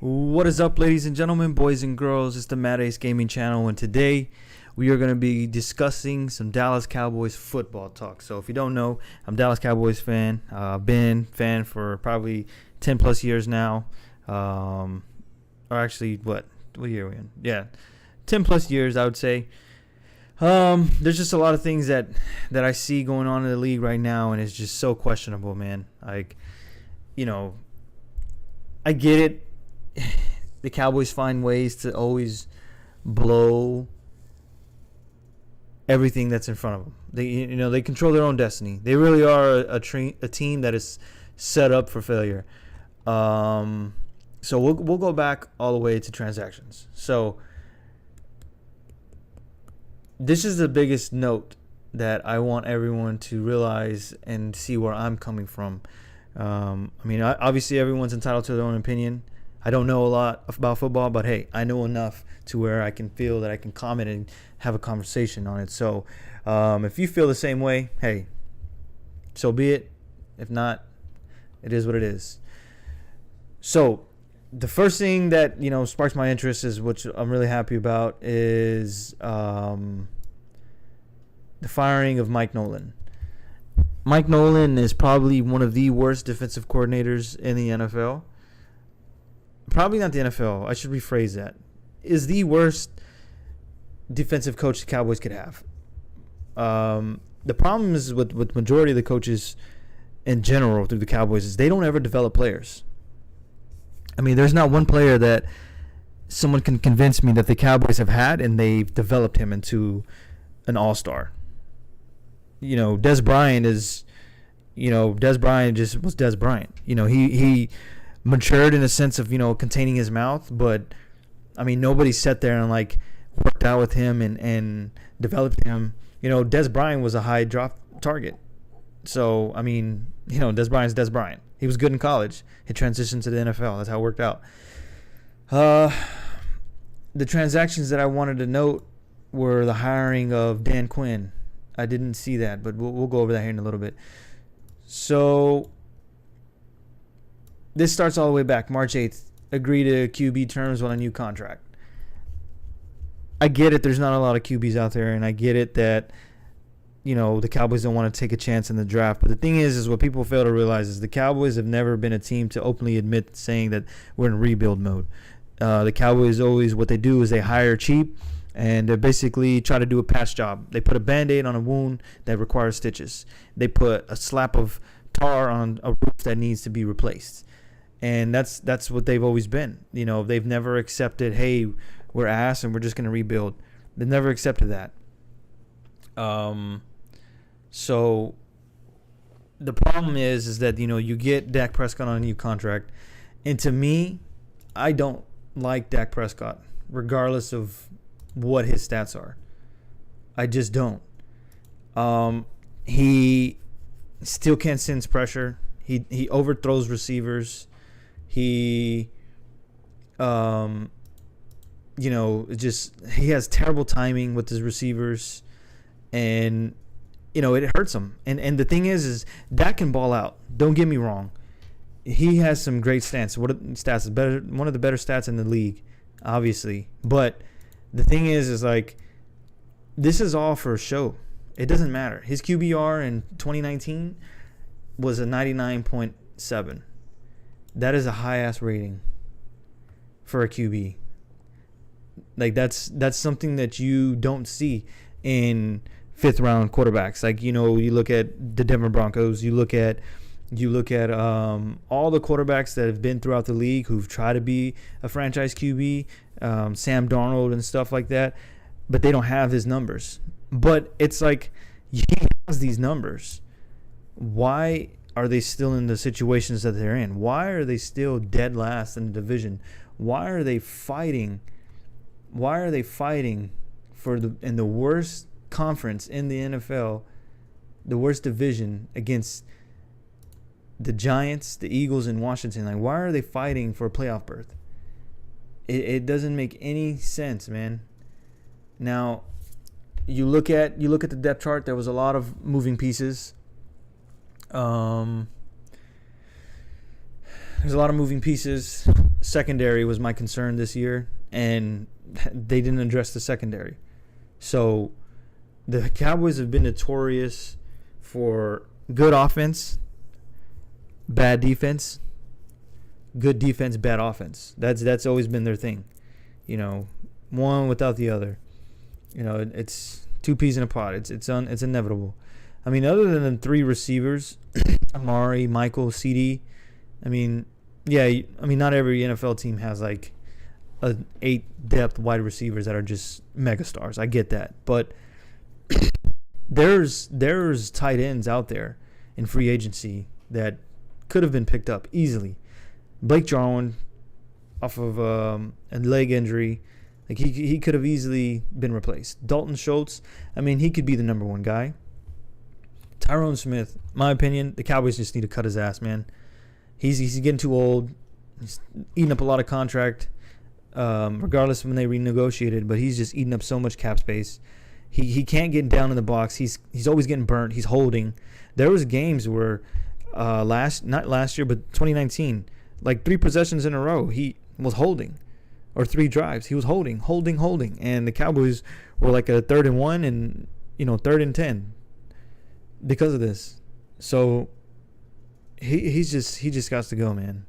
What is up, ladies and gentlemen, boys and girls? It's the Mad Ace Gaming Channel, and today we are going to be discussing some Dallas Cowboys football talk. So if you don't know, I'm a Dallas Cowboys fan. I've been fan for probably 10 plus years now. Or actually, what year are we in? Yeah, 10 plus years, I would say. There's just a lot of things that I see going on in the league right now, and it's just so questionable, man. Like, I get it. The Cowboys find ways to always blow everything that's in front of them. They control their own destiny. They really are a team that is set up for failure. So we'll go back all the way to transactions. So this is the biggest note that I want everyone to realize and see where I'm coming from. Obviously everyone's entitled to their own opinion. I don't know a lot about football, but hey, I know enough to where I can feel that I can comment and have a conversation on it. So if you feel the same way, hey, so be it. If not, it is what it is. So the first thing that, sparks my interest is, which I'm really happy about, is the firing of Mike Nolan. Mike Nolan is probably one of the worst defensive coordinators in the NFL. Probably not the NFL. I should rephrase that. Is the worst defensive coach the Cowboys could have. The problem is with majority of the coaches in general through the Cowboys is they don't ever develop players. There's not one player that someone can convince me that the Cowboys have had and they've developed him into an all-star. Des Bryant just was Des Bryant. He matured in a sense of, containing his mouth, but nobody sat there and worked out with him and developed him. Des Bryant was a high drop target. So, Des Bryant's Des Bryant. He was good in college. He transitioned to the NFL. That's how it worked out. The transactions that I wanted to note were the hiring of Dan Quinn. I didn't see that, but we'll go over that here in a little bit. So this starts all the way back. March 8th, agree to QB terms on a new contract. I get it. There's not a lot of QBs out there, and I get it that, the Cowboys don't want to take a chance in the draft. But the thing is what people fail to realize is the Cowboys have never been a team to openly admit saying that we're in rebuild mode. The Cowboys always, what they do is they hire cheap, and they basically try to do a patch job. They put a Band-Aid on a wound that requires stitches. They put a slap of tar on a roof that needs to be replaced. And that's what they've always been. They've never accepted, hey, we're ass and we're just going to rebuild. They've never accepted that. So the problem is that, you get Dak Prescott on a new contract. And to me, I don't like Dak Prescott, regardless of what his stats are. I just don't. He still can't sense pressure. He overthrows receivers. He, he has terrible timing with his receivers, and it hurts him. And the thing is Dak can ball out. Don't get me wrong. He has some great stats. One of the better stats in the league, obviously. But the thing is this is all for show. It doesn't matter. His QBR in 2019 was a 99.7. That is a high-ass rating for a QB. That's something that you don't see in fifth-round quarterbacks. You look at the Denver Broncos. You look at all the quarterbacks that have been throughout the league who've tried to be a franchise QB, Sam Darnold and stuff like that, but they don't have his numbers. But it's he has these numbers. Why are they still in the situations that they're in? Why are they still dead last in the division? Why are they fighting? Why are they fighting in the worst conference in the NFL, the worst division, against the Giants, the Eagles, and Washington? Why are they fighting for a playoff berth? It doesn't make any sense, man. Now, you look at the depth chart. There was a lot of moving pieces. There's a lot of moving pieces. secondary was my concern this year, and they didn't address the secondary. So the Cowboys have been notorious for good offense, bad defense, good defense, bad offense. That's always been their thing. You know, one without the other. You know, it's two peas in a pod. It's inevitable. I mean, other than the three receivers, Amari, Michael, CD, I mean, yeah, I mean, not every NFL team has like 8 depth wide receivers that are just megastars. I get that, but there's tight ends out there in free agency that could have been picked up easily. Blake Jarwin, off of a leg injury, like he could have easily been replaced. Dalton Schultz, I mean, he could be the number one guy. Tyrone Smith, my opinion, the Cowboys just need to cut his ass, man. He's getting too old. He's eating up a lot of contract, regardless of when they renegotiated. But he's just eating up so much cap space. He can't get down in the box. He's always getting burnt. He's holding. There was games where not last year, but 2019, like 3 possessions in a row, he was holding, or 3 drives, he was holding, and the Cowboys were like a 3rd and 1 and 3rd and 10 because of this. So he just got to go, man.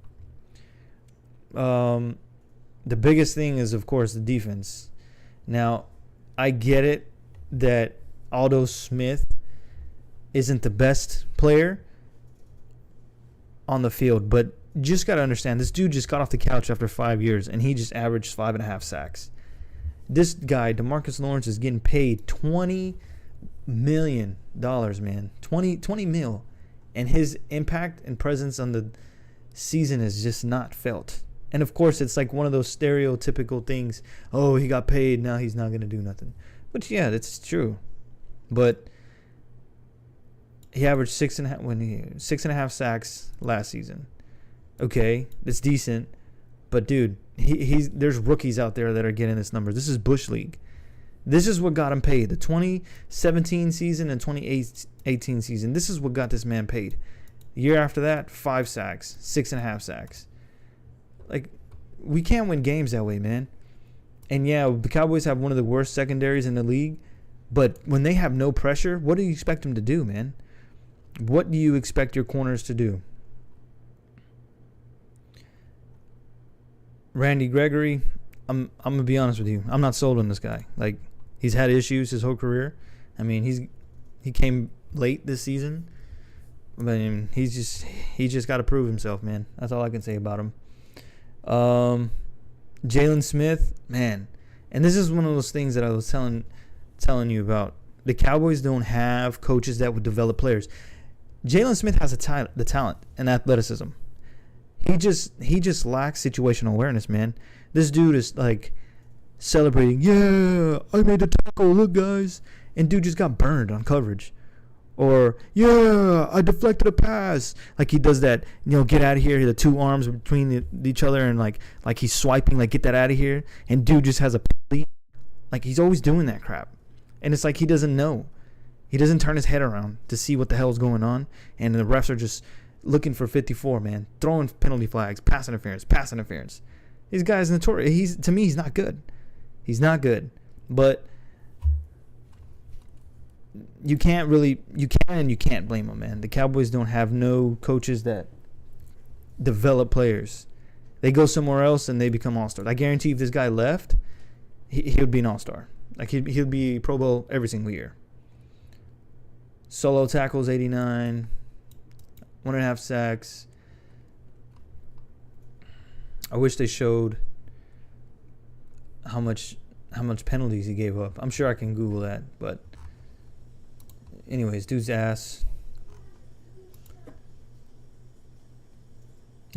The biggest thing is, of course, the defense. Now, I get it that Aldo Smith isn't the best player on the field, but you just got to understand, this dude just got off the couch after 5 years, and he just averaged 5.5 sacks. This guy, DeMarcus Lawrence, is getting paid $20 million, man. 20 mil. And his impact and presence on the season is just not felt. And, of course, it's like one of those stereotypical things. Oh, he got paid, now he's not going to do nothing. Which, yeah, that's true. But he averaged 6.5 sacks last season. Okay, that's decent. But, dude, there's rookies out there that are getting this number. This is Bush League. This is what got him paid. The 2017 season and 2018 season. This is what got this man paid. The year after that, 5 sacks, 6.5 sacks. Like, we can't win games that way, man. And, yeah, the Cowboys have one of the worst secondaries in the league. But when they have no pressure, what do you expect them to do, man? What do you expect your corners to do? Randy Gregory, I'm going to be honest with you. I'm not sold on this guy. Like, he's had issues his whole career. I mean, he came late this season. But I mean, he's just got to prove himself, man. That's all I can say about him. Jalen Smith, man. And this is one of those things that I was telling you about. The Cowboys don't have coaches that would develop players. Jalen Smith has the talent and athleticism. He just lacks situational awareness, man. This dude is like celebrating, yeah, I made the tackle, look guys, and dude just got burned on coverage. Or, yeah, I deflected a pass. Like he does that, get out of here, the 2 arms between each other, and like he's swiping, like get that out of here. And dude just has a penalty. Like he's always doing that crap. And it's like he doesn't know. He doesn't turn his head around to see what the hell's going on. And the refs are just looking for 54, man. Throwing penalty flags, pass interference. These guys notorious. To me, he's not good. He's not good. But you can and you can't blame him, man. The Cowboys don't have no coaches that develop players. They go somewhere else and they become all-stars. I guarantee if this guy left, he would be an all-star. Like he'll be Pro Bowl every single year. Solo tackles 89, 1.5 sacks. I wish they showed how much penalties he gave up. I'm sure I can Google that, but anyways, dude's ass.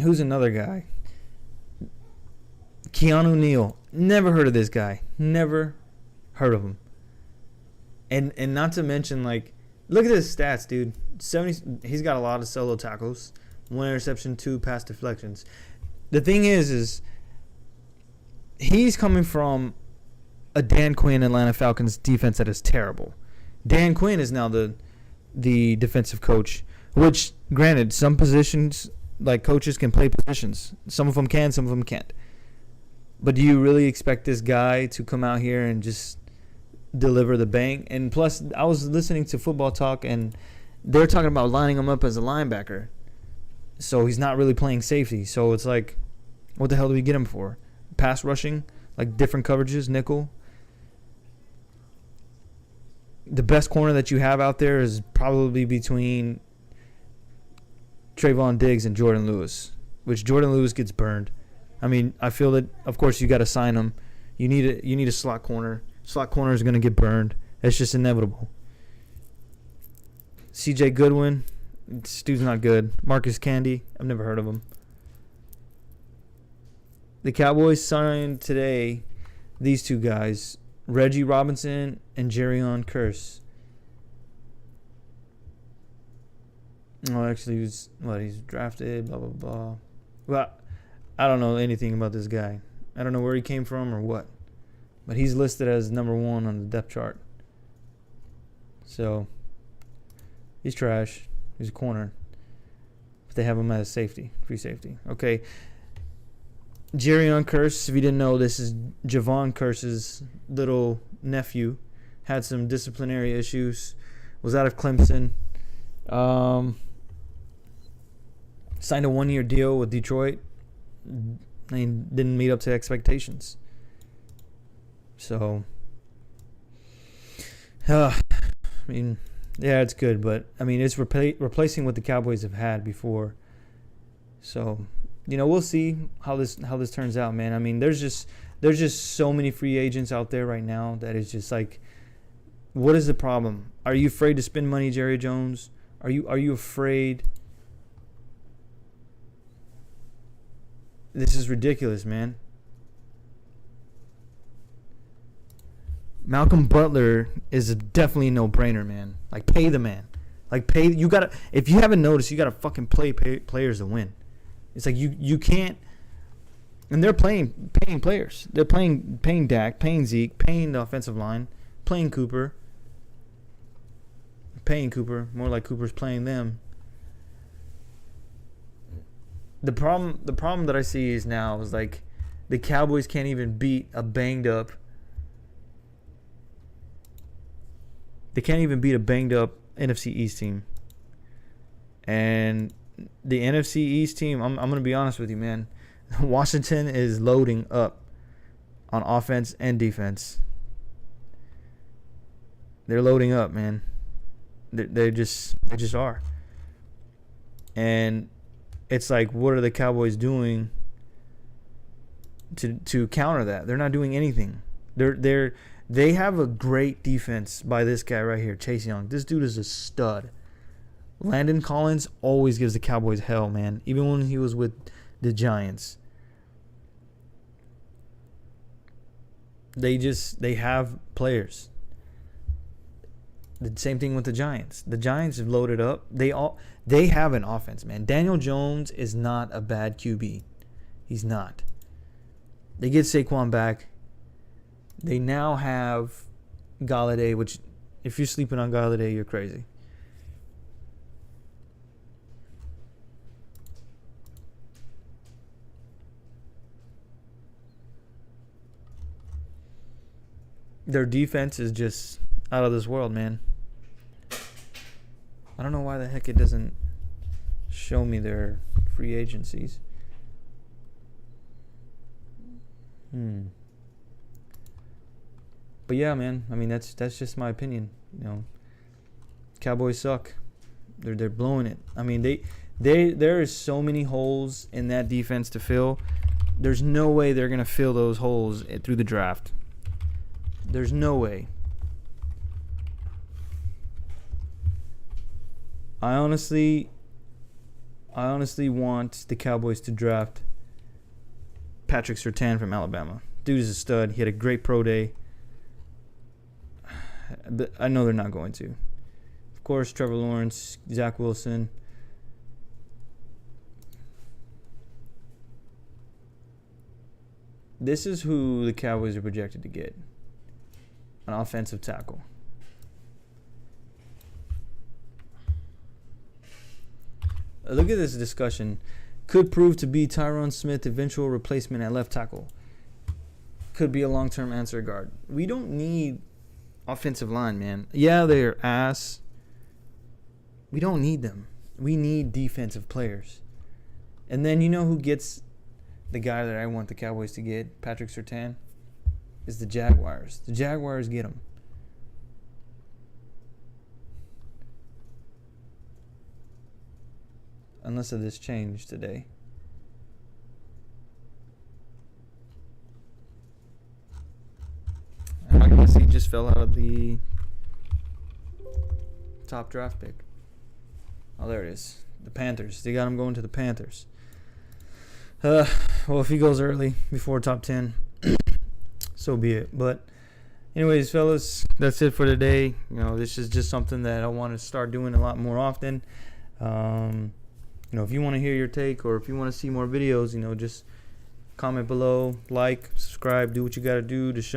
Who's another guy? Keanu Neal. Never heard of this guy. Never heard of him. And not to mention, like, look at his stats, dude. He's got a lot of solo tackles, 1 interception, 2 pass deflections. The thing is he's coming from a Dan Quinn Atlanta Falcons defense that is terrible. Dan Quinn is now the defensive coach, which, granted, some positions, like coaches can play positions. Some of them can, some of them can't. But do you really expect this guy to come out here and just deliver the bank? And plus, I was listening to Football Talk, and they're talking about lining him up as a linebacker. So he's not really playing safety. So it's like, what the hell do we get him for? Pass rushing, like different coverages, nickel. The best corner that you have out there is probably between Trayvon Diggs and Jordan Lewis, which Jordan Lewis gets burned. I mean, I feel that, of course, you got to sign him. You need a slot corner. Slot corner is going to get burned. It's just inevitable. C.J. Goodwin, this dude's not good. Marcus Candy, I've never heard of him. The Cowboys signed today these two guys, Reggie Robinson and Jerrion Kearse. Oh, actually, he's drafted, blah, blah, blah. Well, I don't know anything about this guy. I don't know where he came from or what. But he's listed as number 1 on the depth chart. So, he's trash. He's a corner. But they have him as safety, free safety. Okay. Jerrion Kearse, if you didn't know, this is Javon Kearse's little nephew. Had some disciplinary issues. Was out of Clemson. Signed a 1-year deal with Detroit. And didn't meet up to expectations. So, I mean, yeah, it's good, but I mean, it's replacing what the Cowboys have had before. So, we'll see how this turns out, man. I mean, there's just so many free agents out there right now that is just like, what is the problem? Are you afraid to spend money, Jerry Jones? Are you afraid? This is ridiculous, man. Malcolm Butler is definitely a no-brainer, man. Like, pay the man. Like, you gotta. If you haven't noticed, you gotta fucking pay players to win. It's like you can't. And they're paying players. They're paying Dak, paying Zeke, paying the offensive line, paying Cooper. More like Cooper's playing them. The problem that I see is now is like the Cowboys can't even beat a banged up. They can't even beat a banged up NFC East team. And the NFC East team, I'm going to be honest with you, man. Washington is loading up on offense and defense. They're loading up, man. They just are. And it's like, what are the Cowboys doing to counter that? They're not doing anything. They have a great defense by this guy right here, Chase Young. This dude is a stud. Landon Collins always gives the Cowboys hell, man. Even when he was with the Giants. They have players. The same thing with the Giants. The Giants have loaded up. They have an offense, man. Daniel Jones is not a bad QB. He's not. They get Saquon back. They now have Galladay, which if you're sleeping on Galladay, you're crazy. Their defense is just out of this world, man. I don't know why the heck it doesn't show me their free agencies. But yeah, man. I mean, that's just my opinion. Cowboys suck. They're blowing it. I mean, there is so many holes in that defense to fill. There's no way they're gonna fill those holes through the draft. There's no way. I honestly want the Cowboys to draft Patrick Surtain from Alabama. Dude is a stud. He had a great pro day. But I know they're not going to. Of course, Trevor Lawrence, Zach Wilson. This is who the Cowboys are projected to get. An offensive tackle. Look at this discussion. Could prove to be Tyron Smith's eventual replacement at left tackle. could be a long-term answer guard. We don't need offensive line, man. Yeah, they're ass. We don't need them. We need defensive players. And then you know who gets the guy that I want the Cowboys to get, Patrick Surtain, is the Jaguars. The Jaguars get him. Unless of this changed today. I guess he just fell out of the top draft pick. Oh, there it is. The Panthers. They got him going to the Panthers. Well, if he goes early before top 10, so be it. But anyways, fellas, that's it for today. You know, this is just something that I want to start doing a lot more often. You know, if you want to hear your take or if you want to see more videos, you know, just comment below, like, subscribe, do what you got to do to show